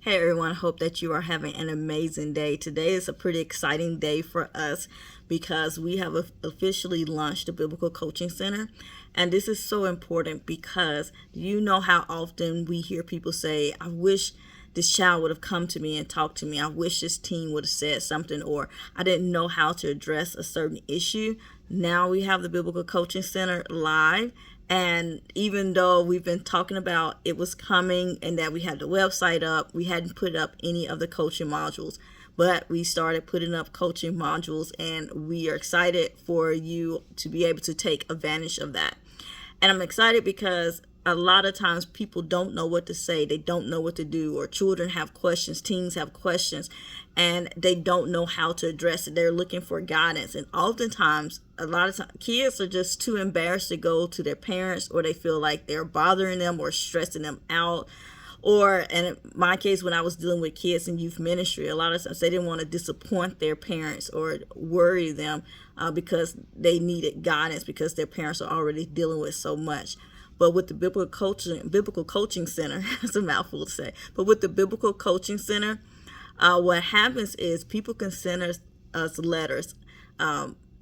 Hey everyone, hope that you are having an amazing day. Today is a pretty exciting day for us because we have officially launched the Biblical Coaching Center. And this is so important because you know how often we hear people say, I wish this child would have come to me and talked to me. I wish this teen would have said something, or I didn't know how to address a certain issue. Now we have the Biblical Coaching Center live. And even though we've been talking about it was coming and that we had the website up, we hadn't put up any of the coaching modules. But we started putting up coaching modules, and we are excited for you to be able to take advantage of that. And I'm excited because a lot of times people don't know what to say, they don't know what to do, or children have questions, teens have questions, and they don't know how to address it. They're looking for guidance, and oftentimes a lot of times kids are just too embarrassed to go to their parents, or they feel like they're bothering them or stressing them out. Or, and in my case, when I was dealing with kids in youth ministry, a lot of times they didn't want to disappoint their parents or worry them because they needed guidance because their parents are already dealing with so much. But with the Biblical Coaching Center, it's a mouthful to say, but with the Biblical Coaching Center, what happens is people can send us letters.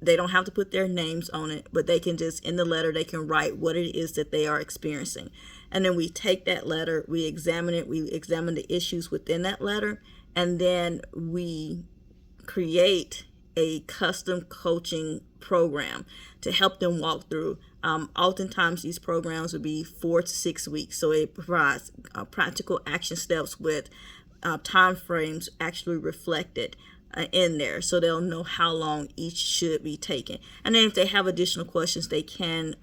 They don't have to put their names on it, but they can just, in the letter, they can write what it is that they are experiencing. And then we take that letter, we examine it, we examine the issues within that letter, and then we create a custom coaching program to help them walk through. Oftentimes these programs would be 4 to 6 weeks, so it provides practical action steps with time frames actually reflected in there, so they'll know how long each should be taken. And then if they have additional questions, they can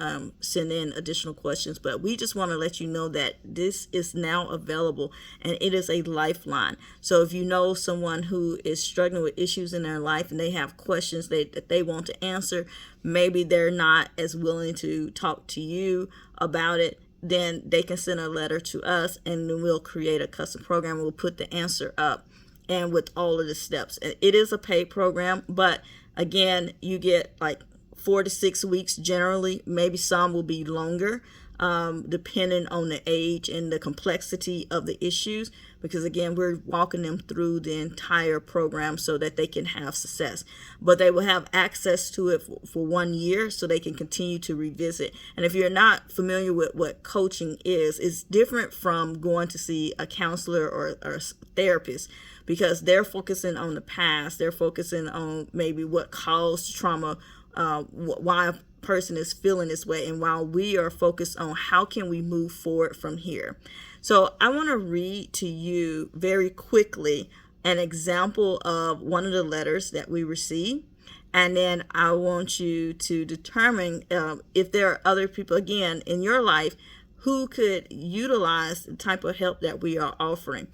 send in additional questions. But we just want to let you know that this is now available, and it is a lifeline. So if you know someone who is struggling with issues in their life and they have questions that they want to answer, maybe they're not as willing to talk to you about it, then they can send a letter to us, and then we'll create a custom program. We'll put the answer up and with all of the steps. And it is a paid program, but again, you get like 4 to 6 weeks generally. Maybe some will be longer, depending on the age and the complexity of the issues, because again, we're walking them through the entire program so that they can have success. But they will have access to it for 1 year, so they can continue to revisit. And if you're not familiar with what coaching is, it's different from going to see a counselor or a therapist, because they're focusing on the past, they're focusing on maybe what caused trauma, why a person is feeling this way, and while we are focused on how can we move forward from here. So I want to read to you very quickly an example of one of the letters that we received, and then I want you to determine if there are other people, again, in your life who could utilize the type of help that we are offering.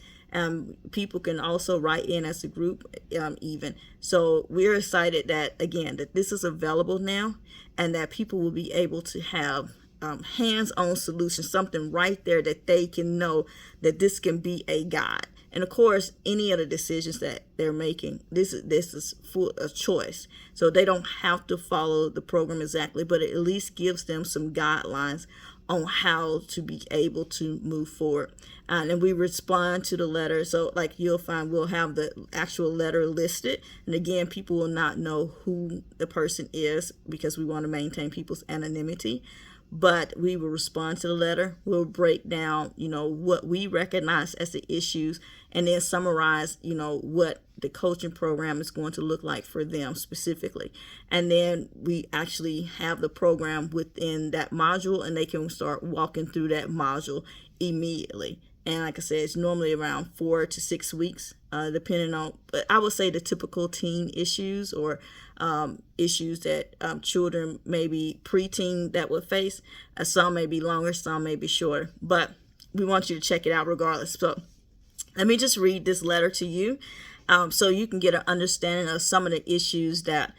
People can also write in as a group even. So we're excited that, again, that this is available now, and that people will be able to have hands-on solutions, something right there that they can know that this can be a guide. And of course, any of the decisions that they're making, this is full of choice. So they don't have to follow the program exactly, but it at least gives them some guidelines on how to be able to move forward. And we respond to the letter. So like you'll find, we'll have the actual letter listed. And again, people will not know who the person is because we want to maintain people's anonymity. But we will respond to the letter. We'll break down, what we recognize as the issues, and then summarize, what the coaching program is going to look like for them specifically. And then we actually have the program within that module, and they can start walking through that module immediately. And like I said, it's normally around 4 to 6 weeks, depending on, but I would say the typical teen issues or issues that children, maybe preteen, that would face. Some may be longer, some may be shorter, but we want you to check it out regardless. So let me just read this letter to you so you can get an understanding of some of the issues that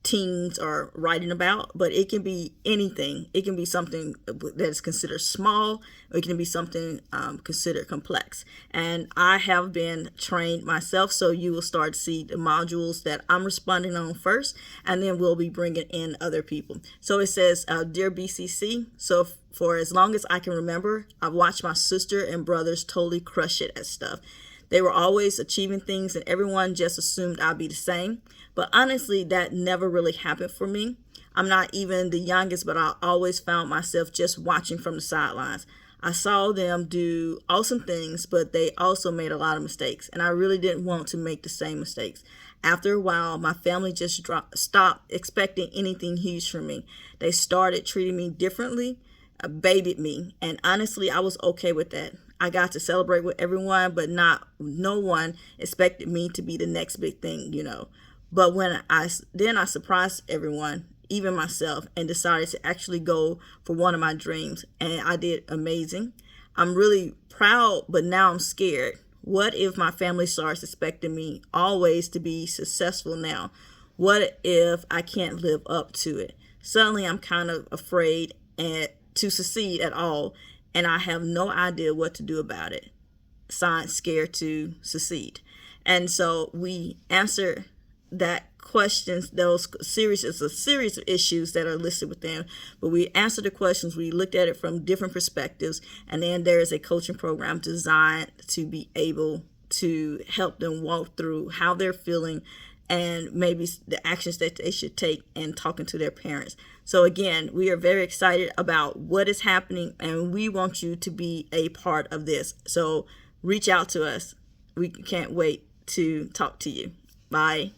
teens are writing about, but it can be anything. It can be something that is considered small, or it can be something considered complex. And I have been trained myself, so you will start to see the modules that I'm responding on first, and then we'll be bringing in other people. So it says, Dear BCC, so for as long as I can remember, I've watched my sister and brothers totally crush it at stuff. They were always achieving things, and everyone just assumed I'd be the same. But honestly, that never really happened for me. I'm not even the youngest, but I always found myself just watching from the sidelines. I saw them do awesome things, but they also made a lot of mistakes, and I really didn't want to make the same mistakes. After a while, my family just stopped expecting anything huge from me. They started treating me differently, babied me, and honestly, I was okay with that. I got to celebrate with everyone, but no one expected me to be the next big thing, But when I surprised everyone, even myself, and decided to actually go for one of my dreams, and I did amazing. I'm really proud, but now I'm scared. What if my family starts expecting me always to be successful now? What if I can't live up to it? Suddenly I'm kind of afraid to succeed at all, and I have no idea what to do about it. Signed, Scared to Succeed. And so we answer that questions, those series is a series of issues that are listed within, but we answered the questions, we looked at it from different perspectives, and then there is a coaching program designed to be able to help them walk through how they're feeling and maybe the actions that they should take in talking to their parents. So again, we are very excited about what is happening, and we want you to be a part of this. So reach out to us. We can't wait to talk to you. Bye.